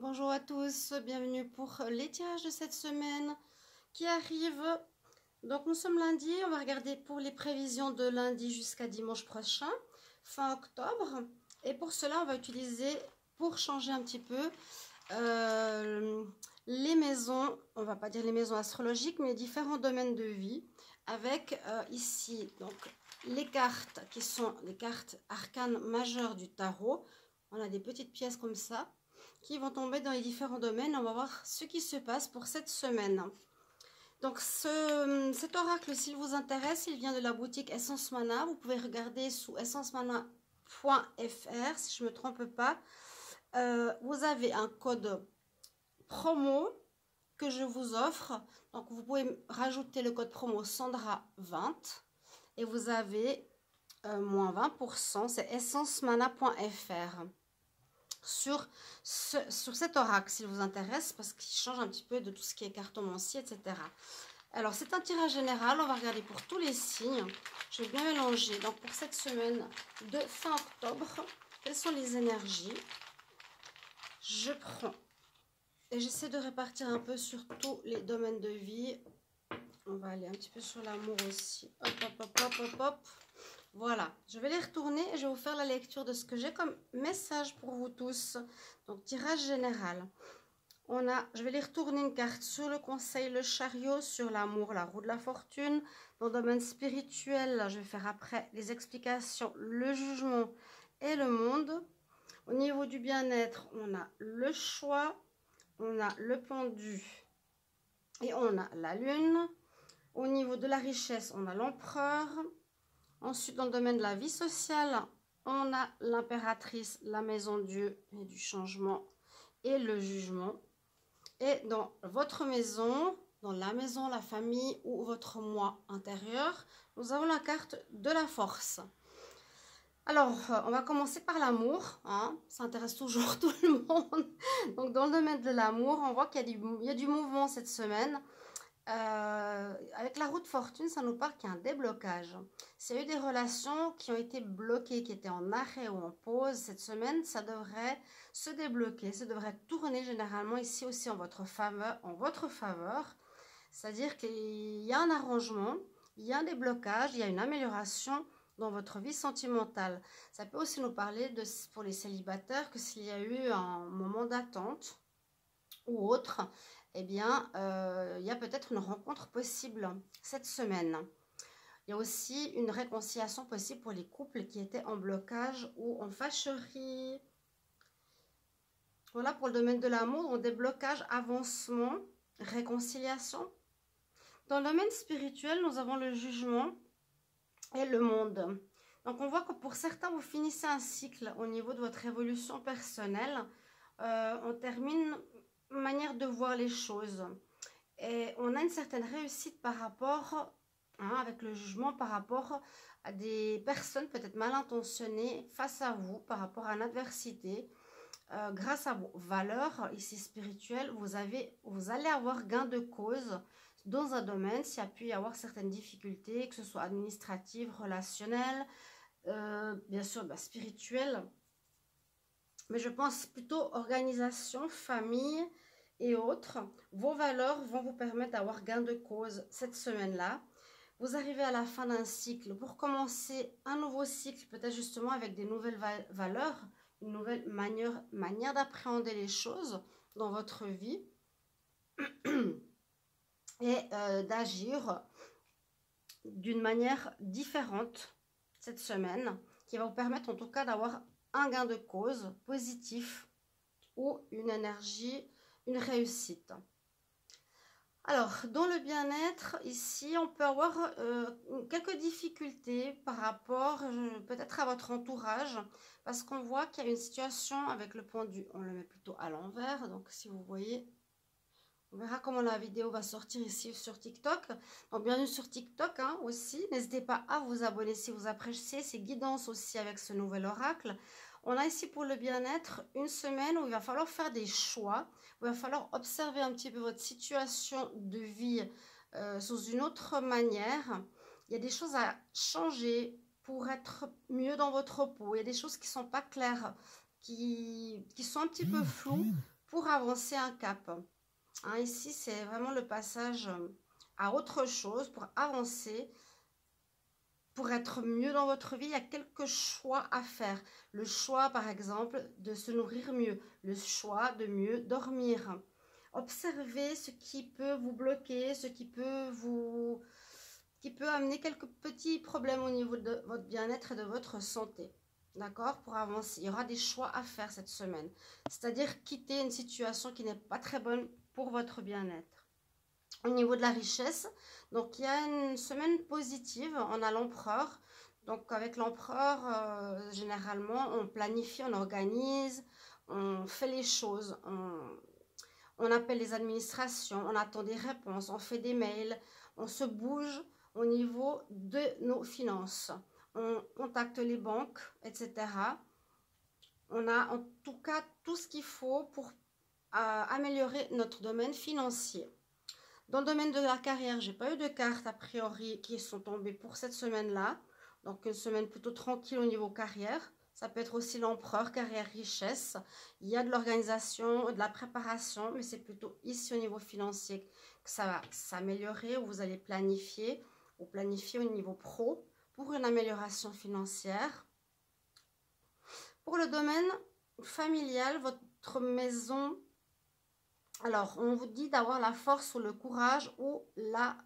Bonjour à tous, bienvenue pour les tirages de cette semaine qui arrivent. Donc nous sommes lundi, on va regarder pour les prévisions de lundi jusqu'à dimanche prochain, fin octobre. Et pour cela, on va utiliser, pour changer un petit peu, les maisons, on va pas dire les maisons astrologiques, mais différents domaines de vie, avec ici donc les cartes qui sont les cartes arcanes majeures du tarot. On a des petites pièces comme ça qui vont tomber dans les différents domaines. On va voir ce qui se passe pour cette semaine. Donc cet oracle, s'il vous intéresse, il vient de la boutique Essence Mana. Vous pouvez regarder sous essencemana.fr si je ne me trompe pas. Vous avez un code promo que je vous offre. Donc vous pouvez rajouter le code promo Sandra20 et vous avez moins 20%. C'est essencemana.fr. Sur cet oracle, s'il vous intéresse, parce qu'il change un petit peu de tout ce qui est cartomancie, etc. Alors, c'est un tirage général. On va regarder pour tous les signes. Je vais bien mélanger. Donc, pour cette semaine de fin octobre, quelles sont les énergies? Je prends et j'essaie de répartir un peu sur tous les domaines de vie. On va aller un petit peu sur l'amour aussi. Hop, hop, hop, hop, hop, hop. Voilà, je vais les retourner et je vais vous faire la lecture de ce que j'ai comme message pour vous tous. Donc, tirage général. Je vais les retourner une carte sur le conseil, le chariot, sur l'amour, la roue de la fortune. Dans le domaine spirituel, je vais faire après les explications, le jugement et le monde. Au niveau du bien-être, on a le choix, on a le pendu et on a la lune. Au niveau de la richesse, on a l'empereur. Ensuite, dans le domaine de la vie sociale, on a l'impératrice, la maison Dieu et du changement et le jugement. Et dans votre maison, dans la maison, la famille ou votre moi intérieur, nous avons la carte de la force. Alors, on va commencer par l'amour. Hein, ça intéresse toujours tout le monde. Donc, dans le domaine de l'amour, on voit qu'il y a du mouvement cette semaine. Avec la roue de fortune, ça nous parle qu'il y a un déblocage. S'il y a eu des relations qui ont été bloquées, qui étaient en arrêt ou en pause cette semaine, ça devrait se débloquer, ça devrait tourner généralement ici aussi en votre faveur. C'est-à-dire qu'il y a un arrangement, il y a un déblocage, il y a une amélioration dans votre vie sentimentale. Ça peut aussi nous parler pour les célibataires que s'il y a eu un moment d'attente ou autre, eh bien, il y a peut-être une rencontre possible cette semaine. Il y a aussi une réconciliation possible pour les couples qui étaient en blocage ou en fâcherie. Voilà pour le domaine de l'amour, on déblocage, avancement, réconciliation. Dans le domaine spirituel, nous avons le jugement et le monde. Donc, on voit que pour certains, vous finissez un cycle au niveau de votre évolution personnelle. On termine manière de voir les choses et on a une certaine réussite par rapport avec le jugement par rapport à des personnes peut-être mal intentionnées face à vous par rapport à une adversité. Grâce à vos valeurs ici spirituelles, vous allez avoir gain de cause dans un domaine. S'il y a pu y avoir certaines difficultés, que ce soit administratives, relationnelles, bien sûr spirituelles, mais je pense plutôt organisation, famille et autres. Vos valeurs vont vous permettre d'avoir gain de cause cette semaine-là. Vous arrivez à la fin d'un cycle pour commencer un nouveau cycle, peut-être justement avec des nouvelles valeurs, une nouvelle manière d'appréhender les choses dans votre vie et d'agir d'une manière différente cette semaine qui va vous permettre en tout cas d'avoir un gain de cause positif ou une énergie, une réussite. Alors, dans le bien-être, ici, on peut avoir quelques difficultés par rapport peut-être à votre entourage, parce qu'on voit qu'il y a une situation avec le pendu. On le met plutôt à l'envers, donc si vous voyez, on verra comment la vidéo va sortir ici sur TikTok. Donc, bienvenue sur TikTok aussi. N'hésitez pas à vous abonner si vous appréciez ces guidances aussi avec ce nouvel oracle. On a ici pour le bien-être une semaine où il va falloir faire des choix, où il va falloir observer un petit peu votre situation de vie sous une autre manière. Il y a des choses à changer pour être mieux dans votre peau. Il y a des choses qui ne sont pas claires, qui sont un petit peu floues pour avancer un cap. Hein, ici, c'est vraiment le passage à autre chose, pour avancer, pour être mieux dans votre vie. Il y a quelques choix à faire. Le choix, par exemple, de se nourrir mieux. Le choix de mieux dormir. Observez ce qui peut vous bloquer, ce qui peut amener quelques petits problèmes au niveau de votre bien-être et de votre santé. D'accord? Pour avancer, il y aura des choix à faire cette semaine. C'est-à-dire quitter une situation qui n'est pas très bonne pour votre bien-être. Au niveau de la richesse, donc il y a une semaine positive. On a l'empereur. Donc avec l'empereur, généralement, on planifie, on organise, on fait les choses, on appelle les administrations, on attend des réponses, on fait des mails, on se bouge au niveau de nos finances. On contacte les banques, etc. On a en tout cas tout ce qu'il faut pour améliorer notre domaine financier. Dans le domaine de la carrière, j'ai pas eu de cartes a priori qui sont tombées pour cette semaine-là. Donc une semaine plutôt tranquille au niveau carrière. Ça peut être aussi l'empereur, carrière, richesse. Il y a de l'organisation, de la préparation, mais c'est plutôt ici au niveau financier que ça va s'améliorer. Vous allez planifier ou planifier au niveau pro pour une amélioration financière. Pour le domaine familial, votre maison, alors on vous dit d'avoir la force ou le courage ou la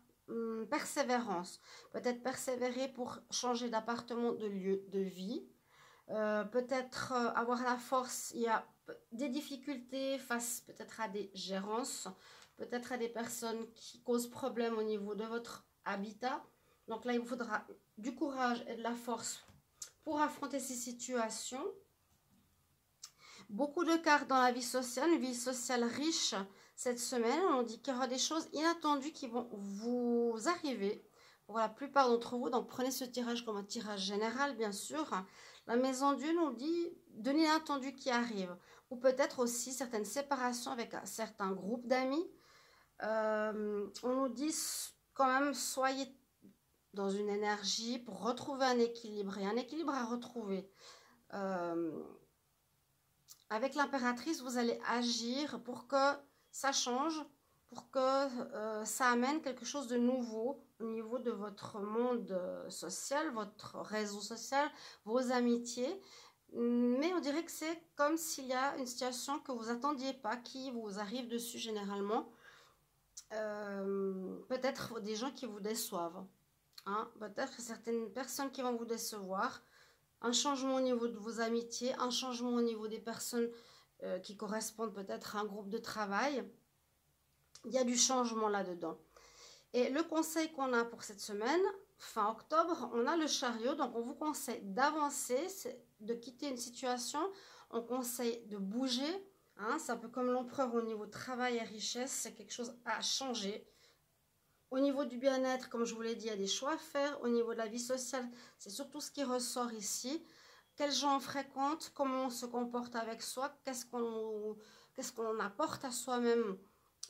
persévérance. Peut-être persévérer pour changer d'appartement, de lieu de vie. Peut-être avoir la force, il y a des difficultés face peut-être à des gérances, peut-être à des personnes qui causent problème au niveau de votre habitat. Donc là, il vous faudra du courage et de la force pour affronter ces situations. Beaucoup de cartes dans la vie sociale, une vie sociale riche cette semaine. On dit qu'il y aura des choses inattendues qui vont vous arriver pour la plupart d'entre vous. Donc prenez ce tirage comme un tirage général, bien sûr. La maison Dieu nous dit de l'inattendu qui arrive. Ou peut-être aussi certaines séparations avec un certain groupe d'amis. On nous dit quand même, soyez dans une énergie pour retrouver un équilibre. Et un équilibre à retrouver. Avec l'impératrice, vous allez agir pour que ça change, pour que ça amène quelque chose de nouveau au niveau de votre monde social, votre réseau social, vos amitiés. Mais on dirait que c'est comme s'il y a une situation que vous attendiez pas, qui vous arrive dessus généralement. Peut-être des gens qui vous déçoivent. Hein? Peut-être certaines personnes qui vont vous décevoir. Un changement au niveau de vos amitiés, un changement au niveau des personnes qui correspondent peut-être à un groupe de travail. Il y a du changement là-dedans. Et le conseil qu'on a pour cette semaine, fin octobre, on a le chariot. Donc, on vous conseille d'avancer, de quitter une situation. On conseille de bouger. Hein, c'est un peu comme l'empereur au niveau travail et richesse. C'est quelque chose à changer. Au niveau du bien-être, comme je vous l'ai dit, il y a des choix à faire. Au niveau de la vie sociale, c'est surtout ce qui ressort ici. Quels gens on fréquente, comment on se comporte avec soi, qu'est-ce qu'on apporte à soi-même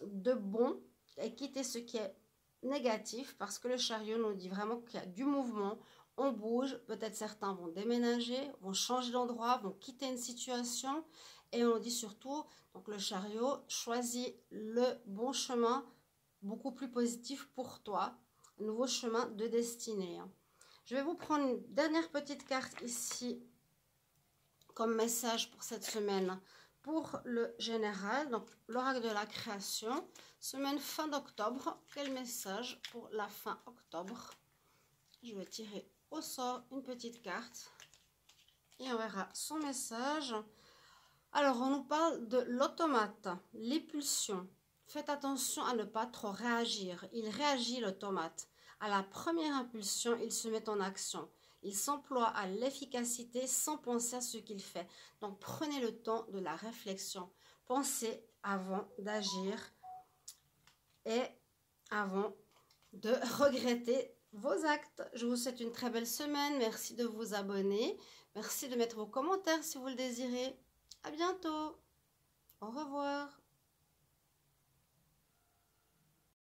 de bon, et quitter ce qui est négatif, parce que le chariot nous dit vraiment qu'il y a du mouvement, on bouge, peut-être certains vont déménager, vont changer d'endroit, vont quitter une situation, et on dit surtout, donc le chariot choisit le bon chemin, beaucoup plus positif pour toi, un nouveau chemin de destinée. Je vais vous prendre une dernière petite carte ici comme message pour cette semaine pour le général, donc l'oracle de la création, semaine fin d'octobre. Quel message pour la fin octobre? Je vais tirer au sort une petite carte et on verra son message. Alors, on nous parle de l'automate, les pulsions. Faites attention à ne pas trop réagir. Il réagit, l'automate. À la première impulsion, il se met en action. Il s'emploie à l'efficacité sans penser à ce qu'il fait. Donc, prenez le temps de la réflexion. Pensez avant d'agir et avant de regretter vos actes. Je vous souhaite une très belle semaine. Merci de vous abonner. Merci de mettre vos commentaires si vous le désirez. À bientôt. Au revoir.